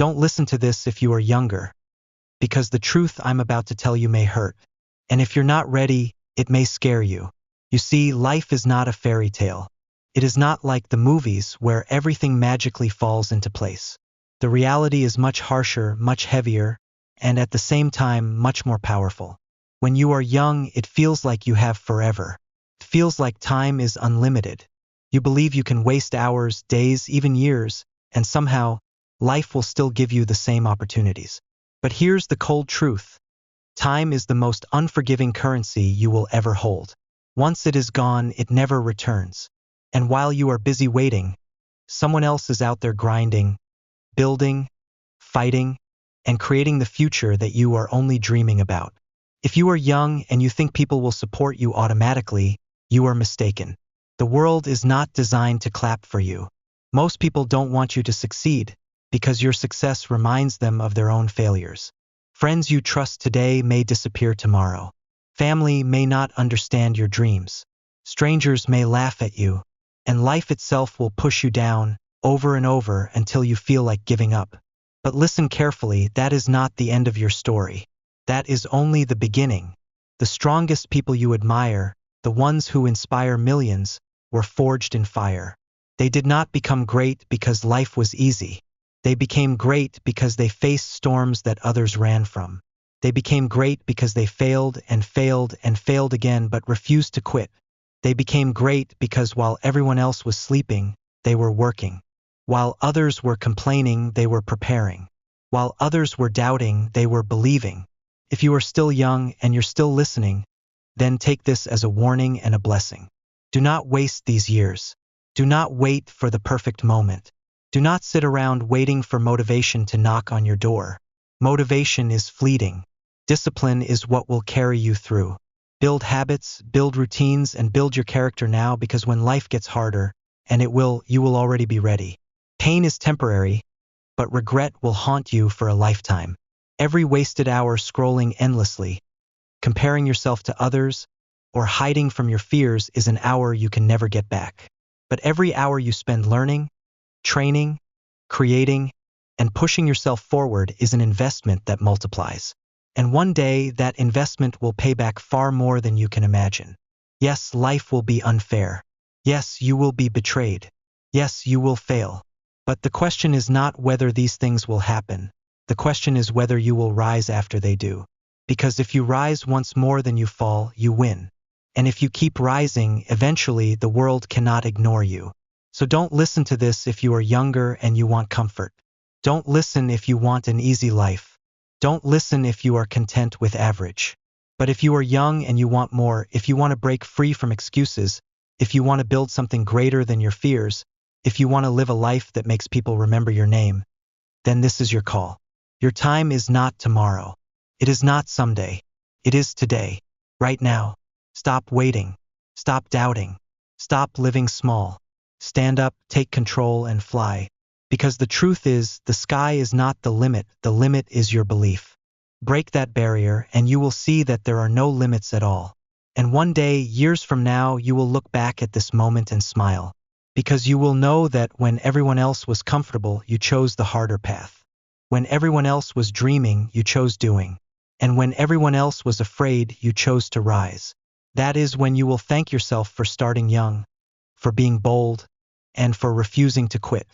Don't listen to this if you are younger, because the truth I'm about to tell you may hurt. And if you're not ready, it may scare you. You see, life is not a fairy tale. It is not like the movies where everything magically falls into place. The reality is much harsher, much heavier, and at the same time, much more powerful. When you are young, it feels like you have forever. It feels like time is unlimited. You believe you can waste hours, days, even years, and somehow, life will still give you the same opportunities. But here's the cold truth. Time is the most unforgiving currency you will ever hold. Once it is gone, it never returns. And while you are busy waiting, someone else is out there grinding, building, fighting, and creating the future that you are only dreaming about. If you are young and you think people will support you automatically, you are mistaken. The world is not designed to clap for you. Most people don't want you to succeed, because your success reminds them of their own failures. Friends you trust today may disappear tomorrow. Family may not understand your dreams. Strangers may laugh at you, and life itself will push you down, over and over until you feel like giving up. But listen carefully, that is not the end of your story. That is only the beginning. The strongest people you admire, the ones who inspire millions, were forged in fire. They did not become great because life was easy. They became great because they faced storms that others ran from. They became great because they failed and failed and failed again but refused to quit. They became great because while everyone else was sleeping, they were working. While others were complaining, they were preparing. While others were doubting, they were believing. If you are still young and you're still listening, then take this as a warning and a blessing. Do not waste these years. Do not wait for the perfect moment. Do not sit around waiting for motivation to knock on your door. Motivation is fleeting. Discipline is what will carry you through. Build habits, build routines, and build your character now, because when life gets harder, and it will, you will already be ready. Pain is temporary, but regret will haunt you for a lifetime. Every wasted hour scrolling endlessly, comparing yourself to others, or hiding from your fears is an hour you can never get back. But every hour you spend learning, training, creating, and pushing yourself forward is an investment that multiplies. And one day, that investment will pay back far more than you can imagine. Yes, life will be unfair. Yes, you will be betrayed. Yes, you will fail. But the question is not whether these things will happen. The question is whether you will rise after they do. Because if you rise once more than you fall, you win. And if you keep rising, eventually the world cannot ignore you. So don't listen to this if you are younger and you want comfort. Don't listen if you want an easy life. Don't listen if you are content with average. But if you are young and you want more, if you want to break free from excuses, if you want to build something greater than your fears, if you want to live a life that makes people remember your name, then this is your call. Your time is not tomorrow. It is not someday. It is today, right now. Stop waiting. Stop doubting. Stop living small. Stand up, take control, and fly. Because the truth is, the sky is not the limit is your belief. Break that barrier and you will see that there are no limits at all. And one day, years from now, you will look back at this moment and smile. Because you will know that when everyone else was comfortable, you chose the harder path. When everyone else was dreaming, you chose doing. And when everyone else was afraid, you chose to rise. That is when you will thank yourself for starting young, for being bold, and for refusing to quit.